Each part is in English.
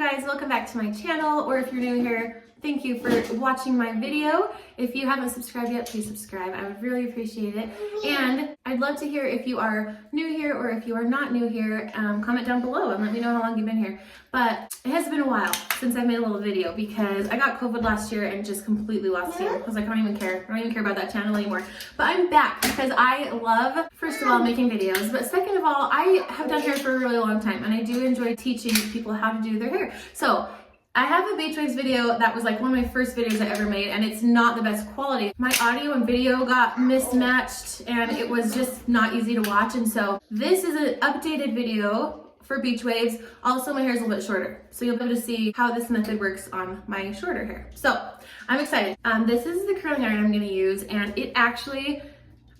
guys, welcome back to my channel, or if you're new here, thank you for watching my video. If you haven't subscribed yet, please subscribe. I would really appreciate it. And I'd love to hear if you are new here or if you are not new here, comment down below and let me know how long you've been here. But it has been a while since I made a little video because I got COVID last year and just completely lost steam. I was like, I don't even care. I don't even care about that channel anymore. But I'm back because I love, first of all, making videos. But second of all, I have done hair for a really long time and I do enjoy teaching people how to do their hair. So I have a Beach Waves video that was like one of my first videos I ever made, and it's not the best quality. My audio and video got mismatched and it was just not easy to watch. And so this is an updated video for Beach Waves. Also, my hair is a little bit shorter, so you'll be able to see how this method works on my shorter hair. So I'm excited. This is the curling iron I'm gonna use, and it actually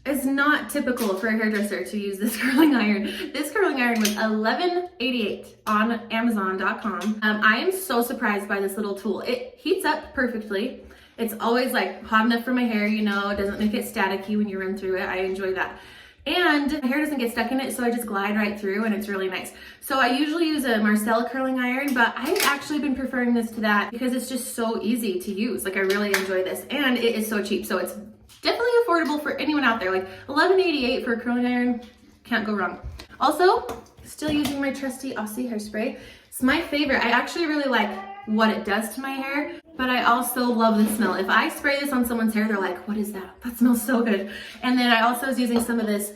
is not typical for a hairdresser to use this curling iron. This curling iron was $11.88 on Amazon.com. I am so surprised by this little tool. It heats up perfectly. It's always like hot enough for my hair, you know, it doesn't make it staticky when you run through it. I enjoy that. And my hair doesn't get stuck in it, so I just glide right through and it's really nice. So I usually use a Marcel curling iron, but I've actually been preferring this to that because it's just so easy to use. Like, I really enjoy this, and it is so cheap, so it's definitely affordable for anyone out there. Like $11.88 for a curling iron, can't go wrong. Also, still using my trusty Aussie hairspray. It's my favorite. I actually really like what it does to my hair, but I also love the smell. If I spray this on someone's hair, they're like, what is that? That smells so good. And then I also was using some of this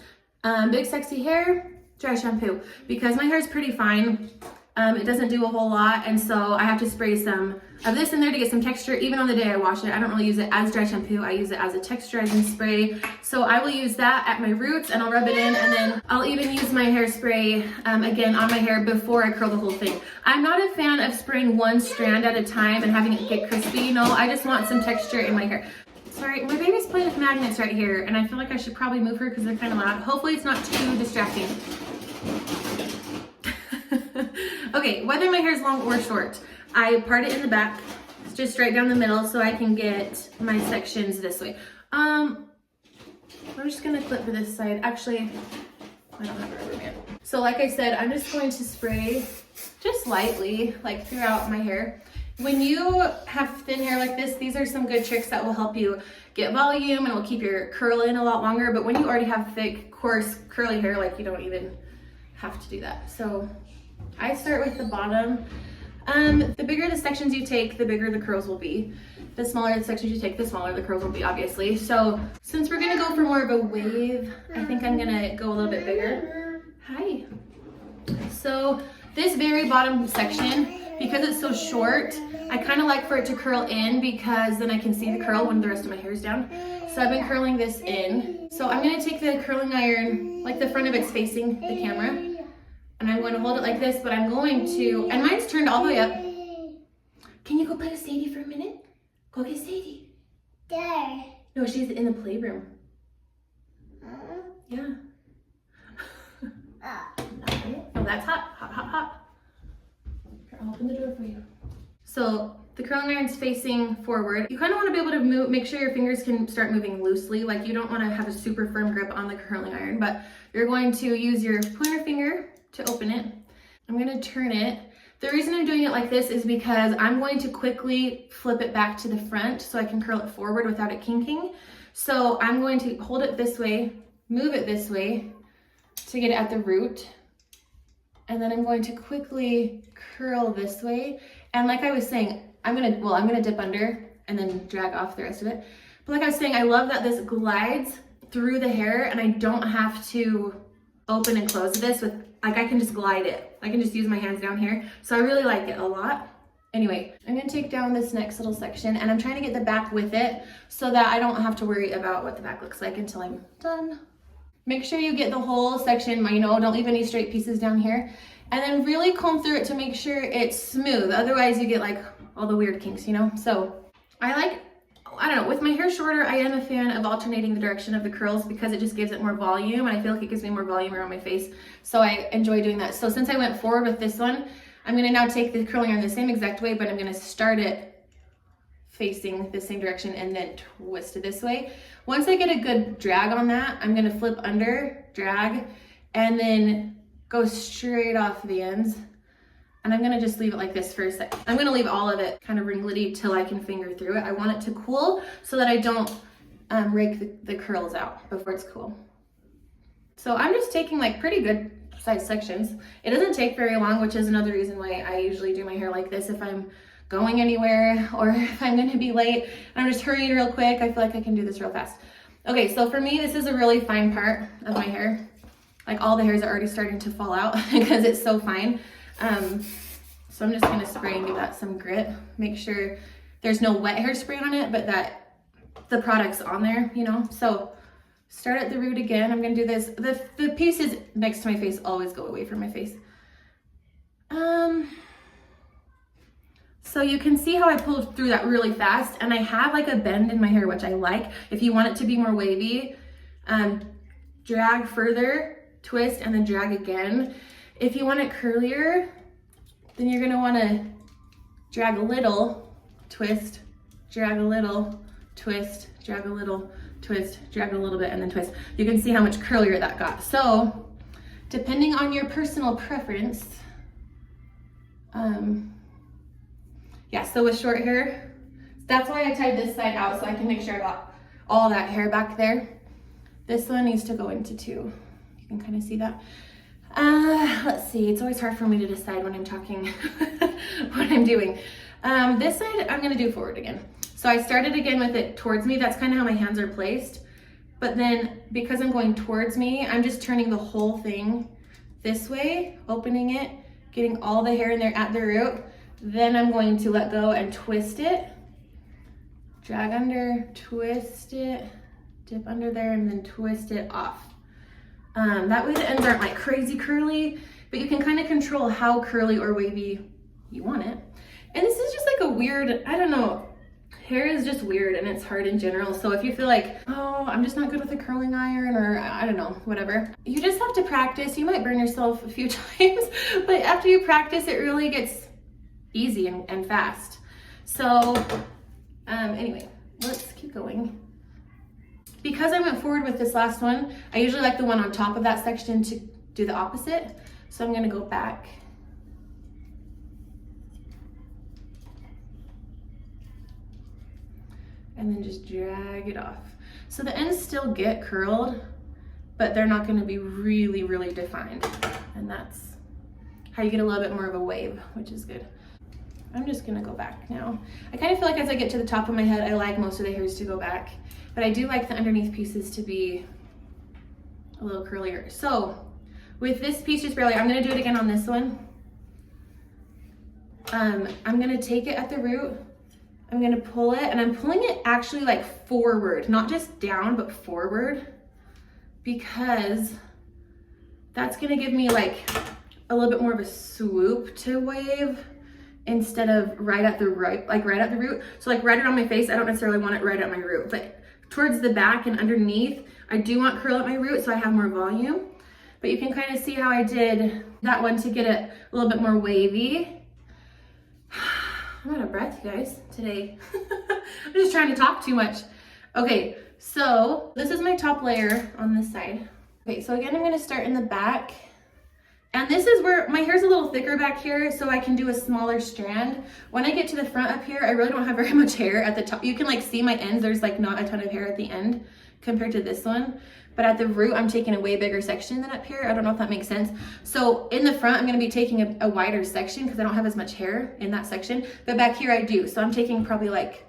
Big Sexy Hair dry shampoo because my hair is pretty fine. It doesn't do a whole lot, and so I have to spray some of this in there to get some texture. Even on the day I wash it, I don't really use it as dry shampoo. I use it as a texturizing spray. So I will use that at my roots and I'll rub it in, and then I'll even use my hairspray again on my hair before I curl the whole thing. I'm not a fan of spraying one strand at a time and having it get crispy, you know. I just want some texture in my hair. Sorry, my baby's playing with magnets right here, and I feel like I should probably move her because they're kind of loud. Hopefully it's not too distracting. Okay, whether my hair is long or short, I part it in the back, just straight down the middle so I can get my sections this way. I'm just gonna clip to this side. Actually, I don't have a rubber band. So like I said, I'm just going to spray just lightly, like throughout my hair. When you have thin hair like this, these are some good tricks that will help you get volume and will keep your curl in a lot longer. But when you already have thick, coarse, curly hair, like, you don't even have to do that. So I start with the bottom. The bigger the sections you take, the bigger the curls will be. The smaller the sections you take, the smaller the curls will be, obviously. So since we're gonna go for more of a wave, I think I'm gonna go a little bit bigger. Hi. So this very bottom section, because it's so short, I kind of like for it to curl in because then I can see the curl when the rest of my hair is down. So I've been curling this in. So I'm gonna take the curling iron, like the front of it's facing the camera, and I'm going to hold it like this, but I'm going to, and mine's turned all the way up. Can you go play with Sadie for a minute? Go get Sadie. There. No, she's in the playroom. Yeah. Oh, that's hot, hot, hot, hot. Here, I'll open the door for you. So the curling iron's facing forward. You kind of want to be able to move, make sure your fingers can start moving loosely. Like, you don't want to have a super firm grip on the curling iron, but you're going to use your pointer finger to open it. I'm going to turn it. The reason I'm doing it like this is because I'm going to quickly flip it back to the front so I can curl it forward without it kinking. So I'm going to hold it this way, move it this way to get it at the root. And then I'm going to quickly curl this way. And like I was saying, I'm gonna dip under and then drag off the rest of it. But like I was saying, I love that this glides through the hair and I don't have to open and close this with, like, I can just glide it. I can just use my hands down here. So I really like it a lot. Anyway, I'm gonna take down this next little section and I'm trying to get the back with it so that I don't have to worry about what the back looks like until I'm done. Make sure you get the whole section, you know, don't leave any straight pieces down here. And then really comb through it to make sure it's smooth. Otherwise you get like all the weird kinks, you know? So I don't know, with my hair shorter, I am a fan of alternating the direction of the curls because it just gives it more volume, and I feel like it gives me more volume around my face. So I enjoy doing that. So since I went forward with this one, I'm gonna now take the curling iron the same exact way, but I'm gonna start it facing the same direction and then twist it this way. Once I get a good drag on that, I'm gonna flip under, drag, and then go straight off the ends And I'm gonna just leave it like this for a sec. I'm gonna leave all of it kind of ringlety till I can finger through it. I want it to cool so that I don't rake the curls out before it's cool. So I'm just taking like pretty good size sections. It doesn't take very long, which is another reason why I usually do my hair like this if I'm going anywhere or if I'm gonna be late. I'm just hurrying real quick. I feel like I can do this real fast. Okay, so for me, this is a really fine part of my hair. Like all the hairs are already starting to fall out because it's so fine. So I'm just gonna spray and give that some grit. Make sure there's no wet hairspray on it, but that the product's on there, you know? So start at the root again. I'm gonna do this. The pieces next to my face always go away from my face. So you can see how I pulled through that really fast, and I have like a bend in my hair, which I like. If you want it to be more wavy, drag further, twist, and then drag again. If you want it curlier, then you're gonna wanna drag a little, twist, drag a little, twist, drag a little, twist, drag a little bit, and then twist. You can see how much curlier that got. So, depending on your personal preference, yeah, so with short hair, that's why I tied this side out so I can make sure I got all that hair back there. This one needs to go into two. You can kind of see that. Let's see, it's always hard for me to decide when I'm talking what I'm doing. This side, I'm gonna do forward again. So I started again with it towards me. That's kind of how my hands are placed. But then because I'm going towards me, I'm just turning the whole thing this way, opening it, getting all the hair in there at the root. Then I'm going to let go and twist it, drag under, twist it, dip under there, and then twist it off. That way the ends aren't like crazy curly, but you can kind of control how curly or wavy you want it. And this is just like a weird, I don't know, hair is just weird and it's hard in general. So if you feel like, oh, I'm just not good with a curling iron, or I don't know, whatever, you just have to practice. You might burn yourself a few times, but after you practice, it really gets easy and fast. So anyway, let's keep going. Because I went forward with this last one, I usually like the one on top of that section to do the opposite. So I'm gonna go back. And then just drag it off. So the ends still get curled, but they're not gonna be really, really defined. And that's how you get a little bit more of a wave, which is good. I'm just gonna go back now. I kind of feel like as I get to the top of my head, I like most of the hairs to go back, but I do like the underneath pieces to be a little curlier. So with this piece just barely, I'm gonna do it again on this one. I'm gonna take it at the root, I'm gonna pull it, and I'm pulling it actually like forward, not just down, but forward, because that's gonna give me like a little bit more of a swoop to wave, instead of right at the root. So like right around my face, I don't necessarily want it right at my root, but towards the back and underneath, I do want curl at my root so I have more volume. But you can kind of see how I did that one to get it a little bit more wavy. I'm out of breath, you guys, today. I'm just trying to talk too much. Okay, so this is my top layer on this side. Okay, so again, I'm gonna start in the back. And this is where my hair's a little thicker back here, so I can do a smaller strand. When I get to the front up here, I really don't have very much hair at the top. You can like see my ends, there's like not a ton of hair at the end compared to this one. But at the root, I'm taking a way bigger section than up here. I don't know if that makes sense. So in the front, I'm gonna be taking a wider section because I don't have as much hair in that section. But back here I do. So I'm taking probably like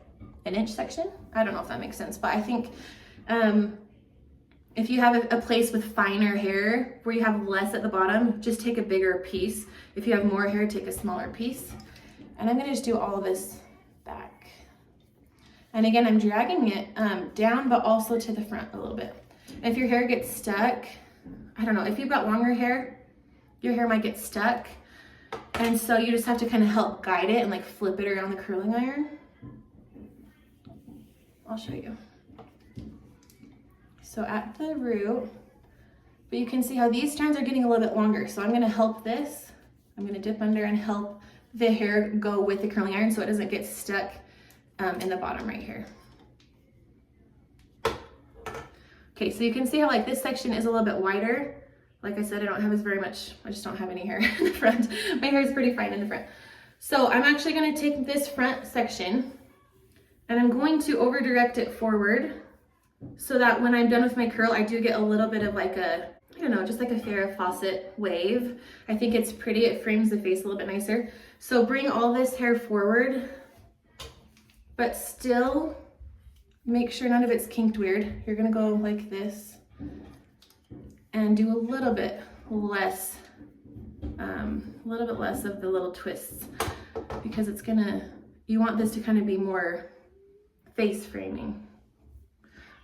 an inch section. I don't know if that makes sense, but I think, if you have a place with finer hair where you have less at the bottom, just take a bigger piece. If you have more hair, take a smaller piece. And I'm gonna just do all of this back. And again, I'm dragging it down, but also to the front a little bit. And if your hair gets stuck, I don't know, if you've got longer hair, your hair might get stuck. And so you just have to kind of help guide it and like flip it around the curling iron. I'll show you. So at the root, but you can see how these strands are getting a little bit longer. So I'm gonna help this. I'm gonna dip under and help the hair go with the curling iron so it doesn't get stuck in the bottom right here. Okay, so you can see how like this section is a little bit wider, Like I said, I don't have as very much, I just don't have any hair in the front. My hair is pretty fine in the front. So I'm actually gonna take this front section and I'm going to over direct it forward so that when I'm done with my curl, I do get a little bit of like a, I don't know, just like a Farrah Fawcett wave. I think it's pretty, it frames the face a little bit nicer. So bring all this hair forward, but still make sure none of it's kinked weird. You're gonna go like this and do a little bit less of the little twists because it's gonna, you want this to kind of be more face framing.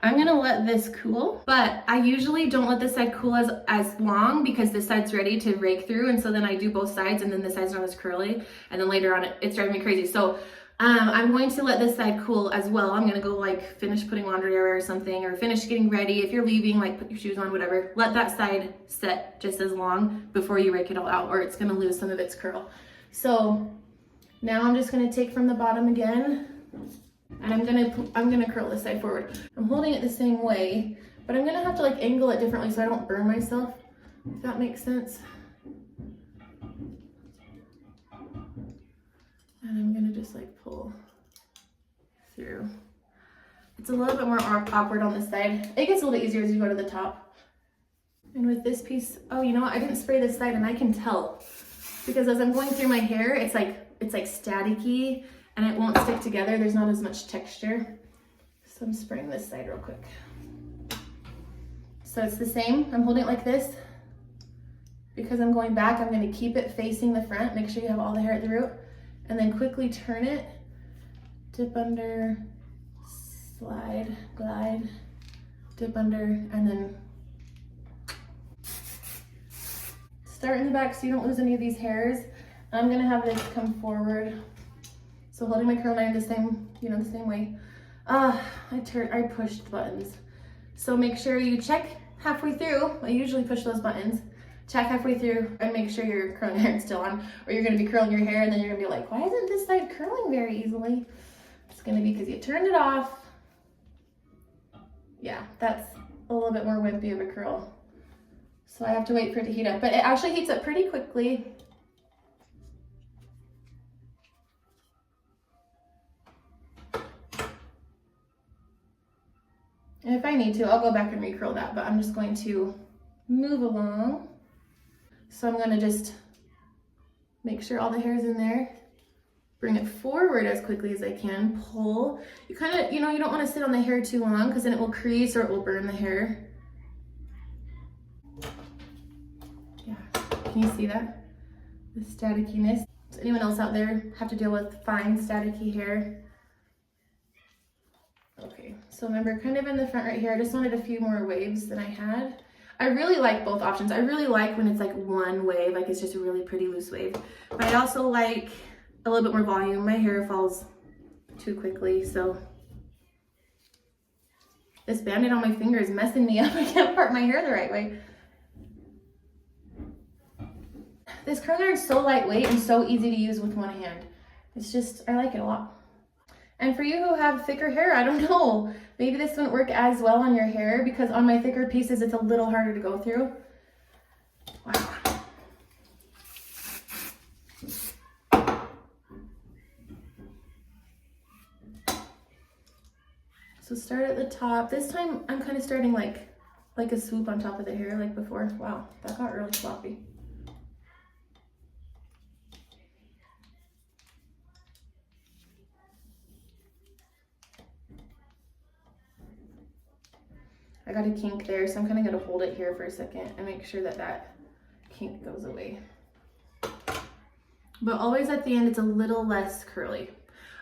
I'm gonna let this cool, but I usually don't let this side cool as long because this side's ready to rake through, and so then I do both sides and then this side's not as curly, and then later on it's driving me crazy. So I'm going to let this side cool as well. I'm gonna go like finish putting laundry away or something, or finish getting ready. If you're leaving, like put your shoes on, whatever. Let that side set just as long before you rake it all out, or it's gonna lose some of its curl. So now I'm just gonna take from the bottom again, and I'm gonna curl this side forward. I'm holding it the same way, but I'm gonna have to like angle it differently so I don't burn myself, if that makes sense. And I'm gonna just like pull through. It's a little bit more awkward on this side. It gets a little bit easier as you go to the top. And with this piece, oh, you know what? I didn't spray this side and I can tell because as I'm going through my hair, it's like staticky and it won't stick together. There's not as much texture. So I'm spraying this side real quick. So it's the same. I'm holding it like this. Because I'm going back, I'm gonna keep it facing the front. Make sure you have all the hair at the root. And then quickly turn it, dip under, slide, glide, dip under, and then start in the back so you don't lose any of these hairs. I'm gonna have this come forward. So holding my curling iron the same way. I pushed the buttons. So make sure you check halfway through. I usually push those buttons. Check halfway through and make sure your curling iron's still on, or you're gonna be curling your hair and then you're gonna be like, why isn't this side curling very easily? It's gonna be because you turned it off. Yeah, that's a little bit more wimpy of a curl. So I have to wait for it to heat up, but it actually heats up pretty quickly. And if I need to, I'll go back and recurl that, but I'm just going to move along. So I'm gonna just make sure all the hair's in there, bring it forward as quickly as I can, pull. You kind of, you don't wanna sit on the hair too long because then it will crease or it will burn the hair. Yeah, can you see that? The statickiness. Does anyone else out there have to deal with fine staticky hair? Okay, so remember kind of in the front right here, I just wanted a few more waves than I had. I really like both options. I really like when it's like one wave, like it's just a really pretty loose wave. But I also like a little bit more volume. My hair falls too quickly, so. This Band-Aid on my finger is messing me up. I can't part my hair the right way. This curling iron is so lightweight and so easy to use with one hand. It's just, I like it a lot. And for you who have thicker hair, I don't know, maybe this wouldn't work as well on your hair because on my thicker pieces, it's a little harder to go through. Wow. So start at the top. This time I'm kind of starting like a swoop on top of the hair like before. Wow, that got really sloppy. I got a kink there, so I'm kind of going to hold it here for a second and make sure that that kink goes away. But always at the end, it's a little less curly.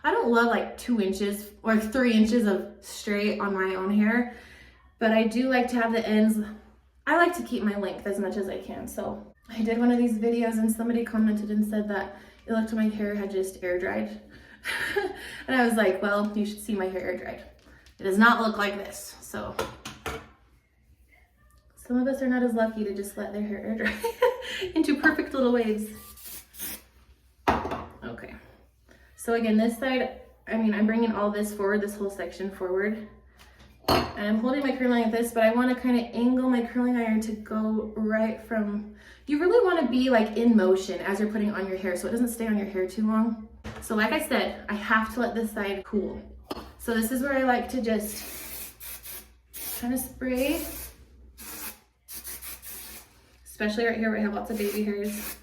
I don't love like 2 inches or 3 inches of straight on my own hair, but I do like to have the ends. I like to keep my length as much as I can. So I did one of these videos and somebody commented and said that it looked like my hair had just air dried. And I was like, well, you should see my hair air dried. It does not look like this, so. Some of us are not as lucky to just let their hair air dry into perfect little waves. Okay, so again, this side, I'm bringing all this forward, this whole section forward, And I'm holding my curling iron like this, but I want to kind of angle my curling iron to go right from, you really want to be like in motion as you're putting on your hair so it doesn't stay on your hair too long. So like I said, I have to let this side cool. So this is where I like to just kind of spray, especially right here where I have lots of baby hairs.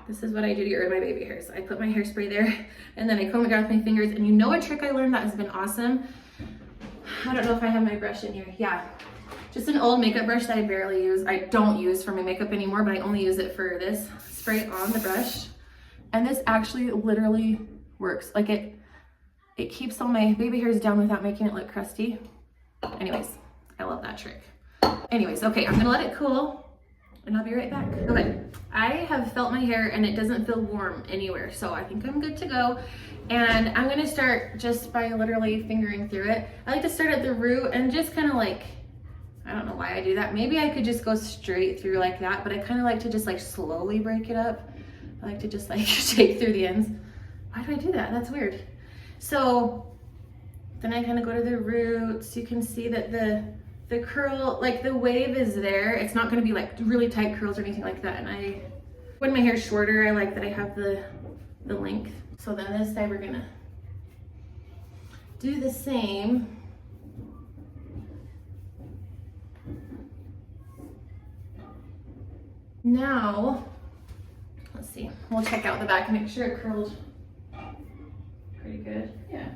This is what I do to get rid of my baby hairs. I put my hairspray there and then I comb it down with my fingers. And you know a trick I learned that has been awesome? I don't know if I have my brush in here. Yeah, just an old makeup brush that I barely use. I don't use for my makeup anymore, but I only use it for this. Spray it on the brush. And this actually literally works. Like it keeps all my baby hairs down without making it look crusty. Anyways, I love that trick. Anyways, okay, I'm gonna let it cool and I'll be right back. Okay, I have felt my hair and it doesn't feel warm anywhere, so I think I'm good to go. And I'm gonna start just by literally fingering through it. I like to start at the root and just kind of like, I don't know why I do that. Maybe I could just go straight through like that, but I kind of like to just like slowly break it up. I like to just like shake through the ends. Why do I do that? That's weird. So then I kind of go to the roots. You can see that the curl, like the wave is there. It's not gonna be like really tight curls or anything like that. And when my hair's shorter, I like that I have the length. So then this side we're gonna do the same. Now, let's see, we'll check out the back and make sure it curled pretty good. Yeah.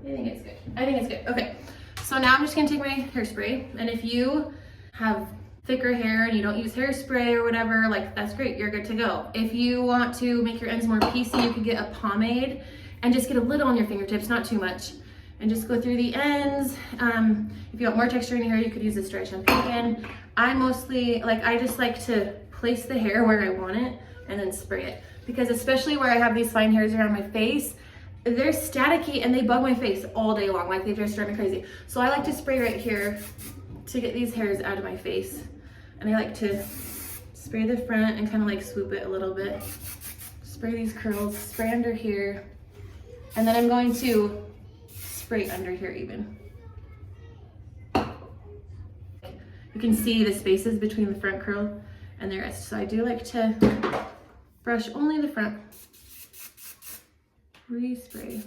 I think it's good. I think it's good. Okay, so now I'm just gonna take my hairspray, and if you have thicker hair and you don't use hairspray or whatever, like that's great, you're good to go. If you want to make your ends more piecey, you could get a pomade and just get a little on your fingertips, not too much, and just go through the ends. If you want more texture in your hair, you could use this dry shampoo again. I mostly, I just like to place the hair where I want it and then spray it, because especially where I have these fine hairs around my face, they're staticky and they bug my face all day long. Like they just drive me crazy. So I like to spray right here to get these hairs out of my face. And I like to spray the front and kind of like swoop it a little bit. Spray these curls, spray under here. And then I'm going to spray under here even. You can see the spaces between the front curl and the rest. So I do like to brush only the front. Respray.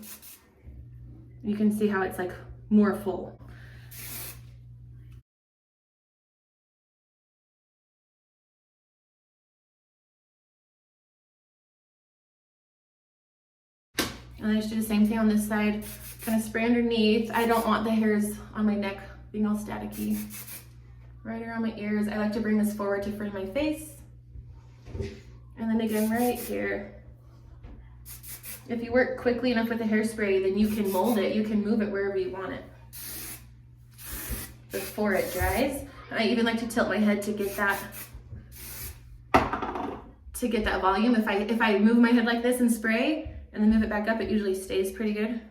You can see how it's like more full. And I just do the same thing on this side. Kind of spray underneath. I don't want the hairs on my neck being all staticky. Right around my ears. I like to bring this forward to frame my face. And then again right here. If you work quickly enough with the hairspray, then you can mold it. You can move it wherever you want it before it dries. And I even like to tilt my head to get that volume. If I move my head like this and spray and then move it back up, it usually stays pretty good.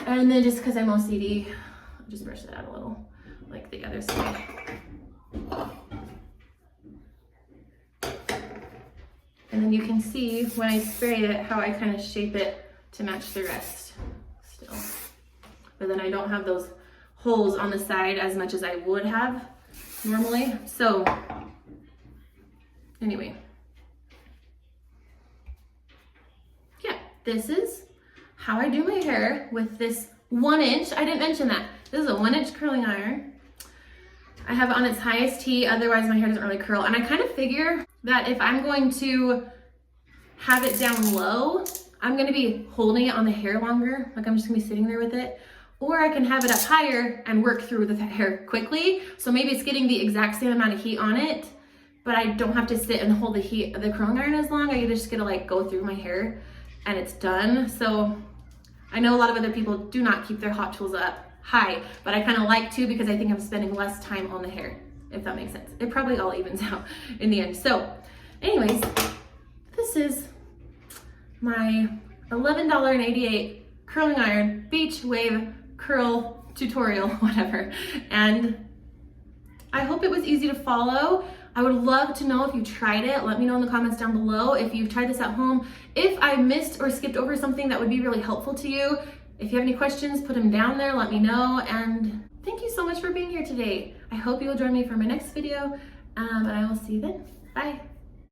And then just because I'm OCD, I'll just brush that out a little, like the other side. And then you can see when I spray it how I kind of shape it to match the rest still. But then I don't have those holes on the side as much as I would have normally. So anyway, yeah, this is how I do my hair with this 1 inch. I didn't mention that. This is a 1 inch curling iron. I have it on its highest heat, otherwise my hair doesn't really curl. And I kind of figure that if I'm going to have it down low, I'm gonna be holding it on the hair longer. Like I'm just gonna be sitting there with it. Or I can have it up higher and work through the hair quickly. So maybe it's getting the exact same amount of heat on it, but I don't have to sit and hold the heat of the curling iron as long. I just get to like go through my hair and it's done. So I know a lot of other people do not keep their hot tools up high, but I kind of like to because I think I'm spending less time on the hair, if that makes sense. It probably all evens out in the end. So anyways, this is my $11.88 curling iron beach wave curl tutorial, whatever. And I hope it was easy to follow. I would love to know if you tried it. Let me know in the comments down below if you've tried this at home. If I missed or skipped over something that would be really helpful to you, If you have any questions, put them down there, let me know. And thank you so much for being here today. I hope you will join me for my next video, and I will see you then. Bye.